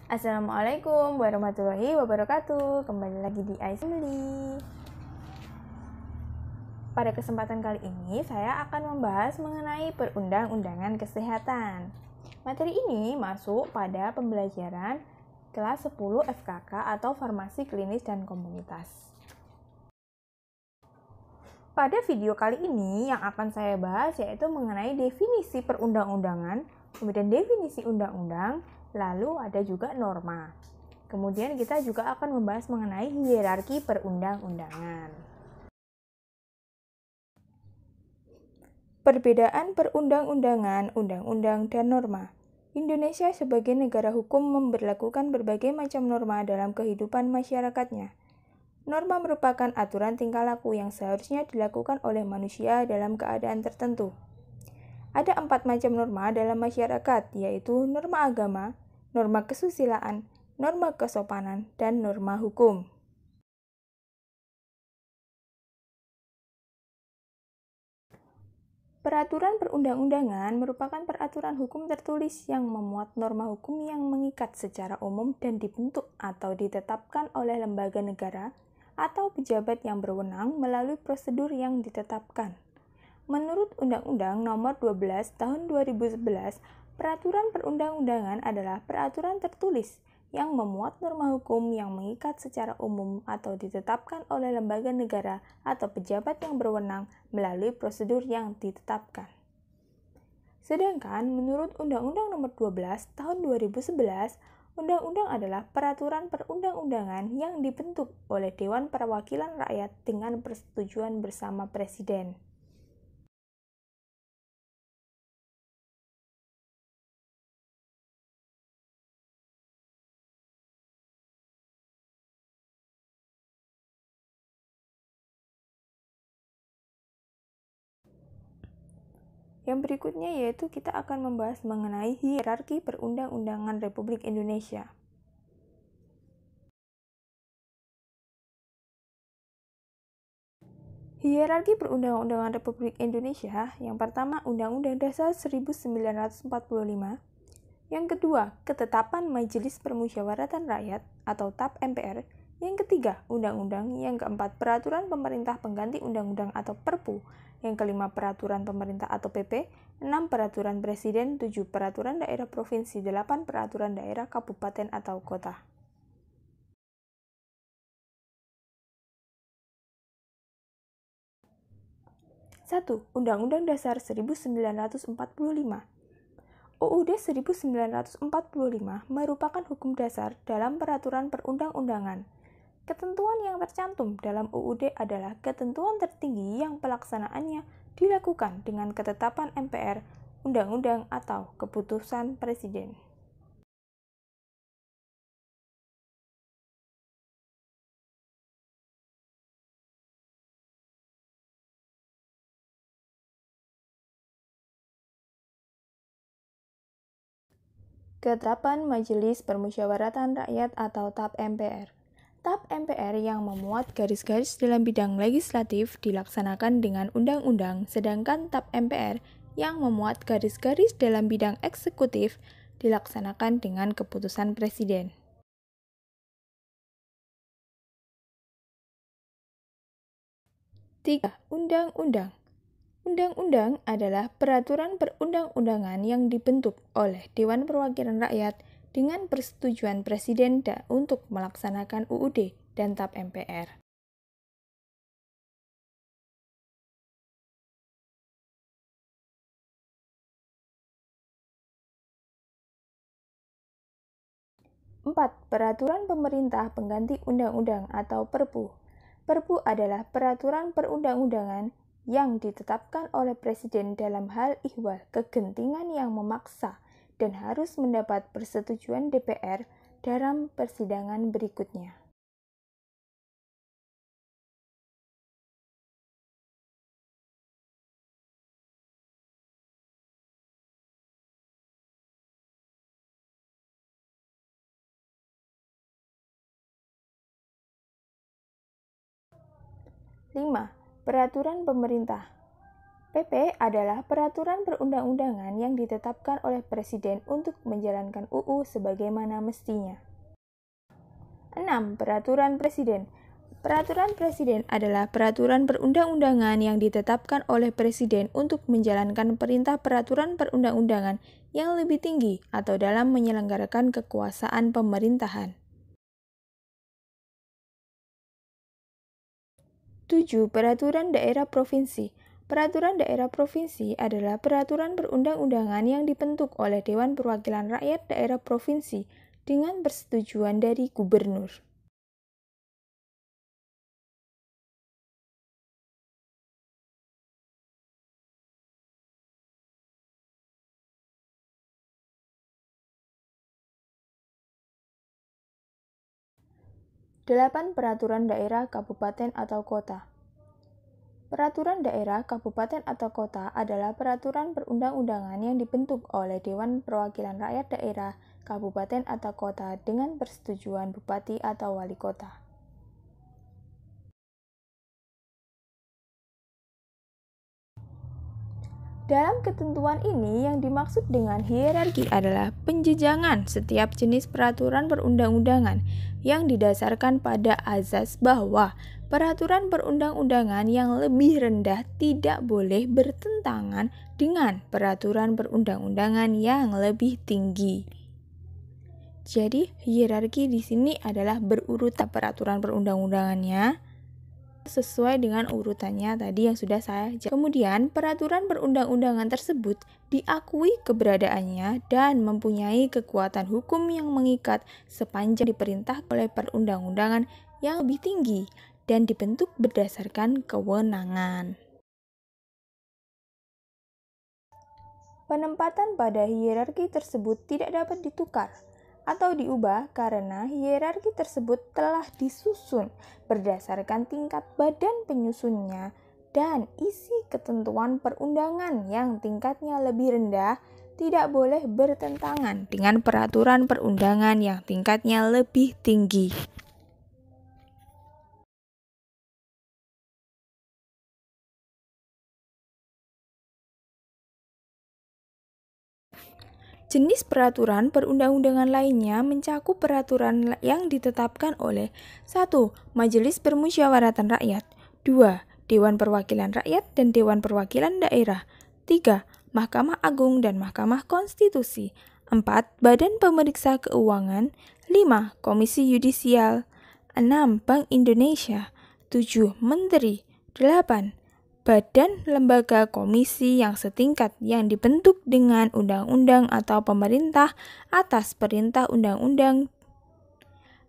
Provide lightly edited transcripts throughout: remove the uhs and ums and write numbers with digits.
Assalamualaikum warahmatullahi wabarakatuh. Kembali lagi di iAssembly. Pada kesempatan kali ini, saya akan membahas mengenai perundang-undangan kesehatan. Materi ini masuk pada pembelajaran kelas 10 FKK atau Farmasi Klinis dan Komunitas. Pada video kali ini yang akan saya bahas yaitu mengenai definisi perundang-undangan, kemudian definisi undang-undang, lalu ada juga norma. Kemudian kita juga akan membahas mengenai hierarki perundang-undangan. Perbedaan perundang-undangan, undang-undang, dan norma. Indonesia sebagai negara hukum memberlakukan berbagai macam norma dalam kehidupan masyarakatnya. Norma merupakan aturan tingkah laku yang seharusnya dilakukan oleh manusia dalam keadaan tertentu. Ada 4 macam norma dalam masyarakat, yaitu norma agama, norma kesusilaan, norma kesopanan, dan norma hukum. Peraturan perundang-undangan merupakan peraturan hukum tertulis yang memuat norma hukum yang mengikat secara umum dan dibentuk atau ditetapkan oleh lembaga negara atau pejabat yang berwenang melalui prosedur yang ditetapkan. Menurut Undang-Undang Nomor 12 Tahun 2011, peraturan perundang-undangan adalah peraturan tertulis yang memuat norma hukum yang mengikat secara umum atau ditetapkan oleh lembaga negara atau pejabat yang berwenang melalui prosedur yang ditetapkan. Sedangkan menurut Undang-Undang Nomor 12 Tahun 2011, undang-undang adalah peraturan perundang-undangan yang dibentuk oleh Dewan Perwakilan Rakyat dengan persetujuan bersama Presiden. Yang berikutnya yaitu kita akan membahas mengenai hierarki perundang-undangan Republik Indonesia. Hierarki perundang-undangan Republik Indonesia, yang pertama Undang-Undang Dasar 1945, yang kedua Ketetapan Majelis Permusyawaratan Rakyat atau TAP MPR, yang ketiga Undang-Undang, yang keempat Peraturan Pemerintah Pengganti Undang-Undang atau Perpu, yang kelima Peraturan Pemerintah atau PP, 6 Peraturan Presiden, 7 Peraturan Daerah Provinsi, 8 Peraturan Daerah Kabupaten atau Kota. Satu, Undang-Undang Dasar 1945. UUD 1945 merupakan hukum dasar dalam peraturan perundang-undangan. Ketentuan yang tercantum dalam UUD adalah ketentuan tertinggi yang pelaksanaannya dilakukan dengan ketetapan MPR, undang-undang, atau keputusan Presiden. Ketetapan Majelis Permusyawaratan Rakyat atau TAP MPR. TAP MPR yang memuat garis-garis dalam bidang legislatif dilaksanakan dengan undang-undang, sedangkan TAP MPR yang memuat garis-garis dalam bidang eksekutif dilaksanakan dengan keputusan Presiden. Tiga, Undang-undang. Undang-undang adalah peraturan perundang-undangan yang dibentuk oleh Dewan Perwakilan Rakyat dengan persetujuan Presiden untuk melaksanakan UUD dan TAP MPR. Empat, Peraturan Pemerintah Pengganti Undang-Undang atau Perpu. Perpu adalah peraturan perundang-undangan yang ditetapkan oleh Presiden dalam hal ihwal kegentingan yang memaksa dan harus mendapat persetujuan DPR dalam persidangan berikutnya. Lima, Peraturan Pemerintah. PP adalah peraturan perundang-undangan yang ditetapkan oleh Presiden untuk menjalankan UU sebagaimana mestinya. 6. Peraturan Presiden. Peraturan Presiden adalah peraturan perundang-undangan yang ditetapkan oleh Presiden untuk menjalankan perintah peraturan perundang-undangan yang lebih tinggi atau dalam menyelenggarakan kekuasaan pemerintahan. 7. Peraturan Daerah Provinsi. Peraturan daerah provinsi adalah peraturan perundang-undangan yang dibentuk oleh Dewan Perwakilan Rakyat Daerah Provinsi dengan persetujuan dari Gubernur. 8. Peraturan daerah, kabupaten, atau kota. Peraturan daerah, kabupaten, atau kota adalah peraturan perundang-undangan yang dibentuk oleh Dewan Perwakilan Rakyat Daerah, kabupaten, atau kota dengan persetujuan bupati atau wali kota. Dalam ketentuan ini, yang dimaksud dengan hierarki adalah penjejangan setiap jenis peraturan perundang-undangan yang didasarkan pada azas bahwa peraturan perundang-undangan yang lebih rendah tidak boleh bertentangan dengan peraturan perundang-undangan yang lebih tinggi. Jadi, hierarki di sini adalah berurutan peraturan perundang-undangannya sesuai dengan urutannya tadi yang sudah saya jelaskan. Kemudian, peraturan perundang-undangan tersebut diakui keberadaannya dan mempunyai kekuatan hukum yang mengikat sepanjang diperintah oleh perundang-undangan yang lebih tinggi dan dibentuk berdasarkan kewenangan. Penempatan pada hierarki tersebut tidak dapat ditukar atau diubah karena hierarki tersebut telah disusun berdasarkan tingkat badan penyusunnya dan isi ketentuan perundangan yang tingkatnya lebih rendah tidak boleh bertentangan dengan peraturan perundangan yang tingkatnya lebih tinggi. Jenis peraturan perundang-undangan lainnya mencakup peraturan yang ditetapkan oleh 1. Majelis Permusyawaratan Rakyat, 2. Dewan Perwakilan Rakyat dan Dewan Perwakilan Daerah, 3. Mahkamah Agung dan Mahkamah Konstitusi, 4. Badan Pemeriksa Keuangan, 5. Komisi Yudisial, 6. Bank Indonesia, 7. Menteri, 8. Badan, lembaga, komisi yang setingkat yang dibentuk dengan undang-undang atau pemerintah atas perintah undang-undang.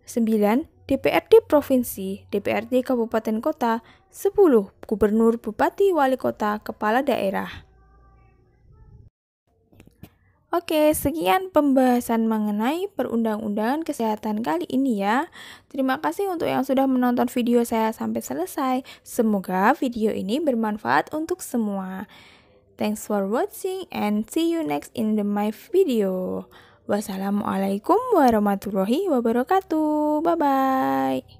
9. DPRD Provinsi, DPRD Kabupaten Kota. 10. Gubernur, Bupati, Wali Kota, Kepala Daerah. Oke, sekian pembahasan mengenai perundang-undangan kesehatan kali ini ya. Terima kasih untuk yang sudah menonton video saya sampai selesai. Semoga video ini bermanfaat untuk semua. Thanks for watching and see you next in my video. Wassalamualaikum warahmatullahi wabarakatuh. Bye-bye.